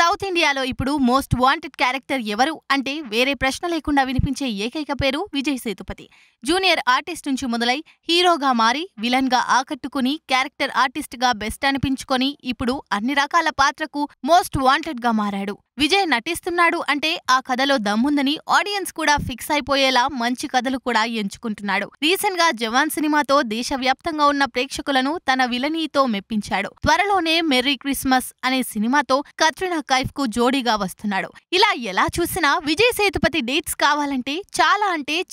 South ఇండియాలో ఇప్పుడు most wanted character ఎవరు అంటే వేరే ప్రశ్న లేకుండా వినిపించే ఏకైక పేరు విజయ్ సేతుపతి. జూనియర్ ఆర్టిస్ట్ నుంచి మొదలై హీరోగా మారి విలన్ గా ఆకట్టుకుని క్యారెక్టర్ ఆర్టిస్ట్ గా బెస్ట్ అనిపించుకొని ఇప్పుడు అన్ని రకాల పాత్రకు మోస్ట్ వాంటెడ్ గా మారాడు. విజయ్ నటిస్తున్నాడు అంటే ఆ కథలో దమ్ముందని ఆడియన్స్ కూడా ఫిక్స్ అయిపోయేలా మంచి కథలు కూడా ఎంచుకుంటున్నాడు. రీసెంట్ గా జవాన్ సినిమాతో దేశవ్యాప్తంగా ఉన్న ప్రేక్షకులను తన విలనీతో మెప్పించాడు. త్వరలోనే మెర్రీ క్రిస్మస్ అనే సినిమాతో కత్రినా కైఫ్ కు జోడీగా వస్తున్నాడు. ఇలా ఎలా చూసినా విజయ్ సేతుపతి డేట్స్ కావాలంటే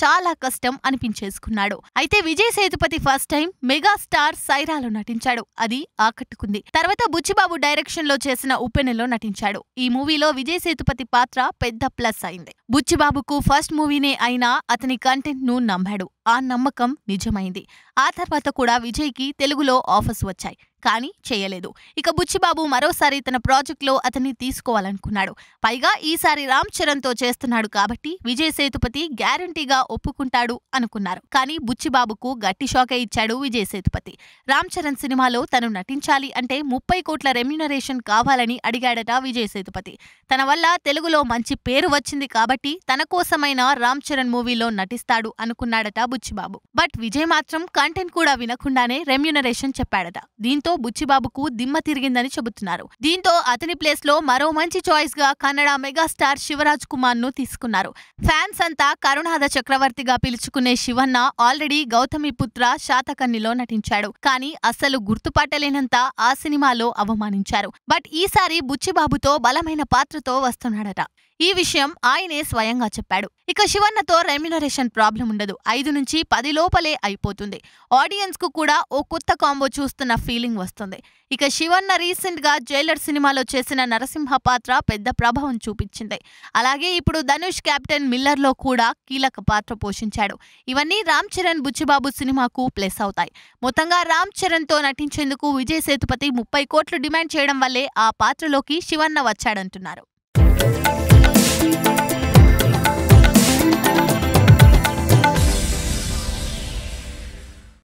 చాలా కష్టం అనిపించేసుకున్నాడు. అయితే Vijay Sethupathi first time megastar సైరాలో నటించాడు. అది ఆకట్టుకుంది. తర్వాత బుచ్చిబాబు డైరెక్షన్ లో చేసిన ఉప్పెనలో నటించాడు. ఈ మూవీలో విజయ్ సేతుపతి పాత్ర పెద్ద ప్లస్ అయింది. బుచ్చిబాబుకు ఫస్ట్ మూవీనే అయినా అతని కంటెంట్ ను నమ్మాడు. ఆ నమ్మకం నిజమైంది. ఆ తర్వాత కూడా విజయ్ కి తెలుగులో ఆఫర్స్ వచ్చాయి, కానీ చేయలేదు. ఇక బుచ్చిబాబు మరోసారి తన ప్రాజెక్ట్ లో అతన్ని తీసుకోవాలనుకున్నాడు. పైగా ఈసారి రామ్ చరణ్ తో చేస్తున్నాడు కాబట్టి విజయ్ సేతుపతి గ్యారంటీగా ఒప్పుకుంటాడు అనుకున్నారు. కానీ బుచ్చిబాబుకు గట్టి షాకే ఇచ్చాడు విజయ్ సేతుపతి. రామ్ చరణ్ సినిమాలో తను నటించాలి అంటే 30 కోట్ల రెమ్యునరేషన్ కావాలని అడిగాడట విజయ్ సేతుపతి. తన వల్ల తెలుగులో మంచి పేరు వచ్చింది కాబట్టి తన కోసమైనా రామ్ చరణ్ మూవీలో నటిస్తాడు అనుకున్నాడట బుచ్చిబాబు. బట్ విజయ్ మాత్రం కంటెంట్ కూడా వినకుండానే రెమ్యునరేషన్ చెప్పాడట. దీంతో బుచ్చిబాబుకు దిమ్మ తిరిగిందని చెబుతున్నారు. దీంతో అతని ప్లేస్ లో మరో మంచి చాయిస్ గా కన్నడ మెగాస్టార్ శివరాజ్ కుమార్ ను తీసుకున్నారు. ఫ్యాన్స్ అంతా కరుణాద చక్రవర్తిగా పిలుచుకునే శివన్న ఆల్రెడీ గౌతమిపుత్ర శాతకర్ణిలో నటించాడు. కానీ అస్సలు గుర్తుపట్టలేనంత ఆ సినిమాలో అవమానించారు. బట్ ఈసారి బుచ్చిబాబుతో బలమైన పాత్రతో వస్తున్నాడట. ఈ విషయం ఆయనే స్వయంగా చెప్పాడు. ఇక శివన్నతో రెమ్యునరేషన్ ప్రాబ్లం ఉండదు. 5 నుంచి 10 లోపలే అయిపోతుంది. ఆడియన్స్ కు కూడా ఓ కొత్త కాంబో చూస్తున్న ఫీలింగ్ వస్తుంది. ఇక శివన్న రీసెంట్ గా జైలర్ సినిమాలో చేసిన నరసింహ పాత్ర పెద్ద ప్రభావం చూపించింది. అలాగే ఇప్పుడు ధనుష్ కెప్టెన్ మిల్లర్ లో కూడా కీలక పాత్ర పోషించాడు. ఇవన్నీ రామ్ చరణ్ బుచ్చిబాబు సినిమాకు ప్లస్ అవుతాయి. మొత్తంగా రామ్ చరణ్ తో నటించేందుకు విజయ్ సేతుపతి 30 కోట్లు డిమాండ్ చేయడం వల్లే ఆ పాత్రలోకి శివన్న వచ్చాడంటున్నారు.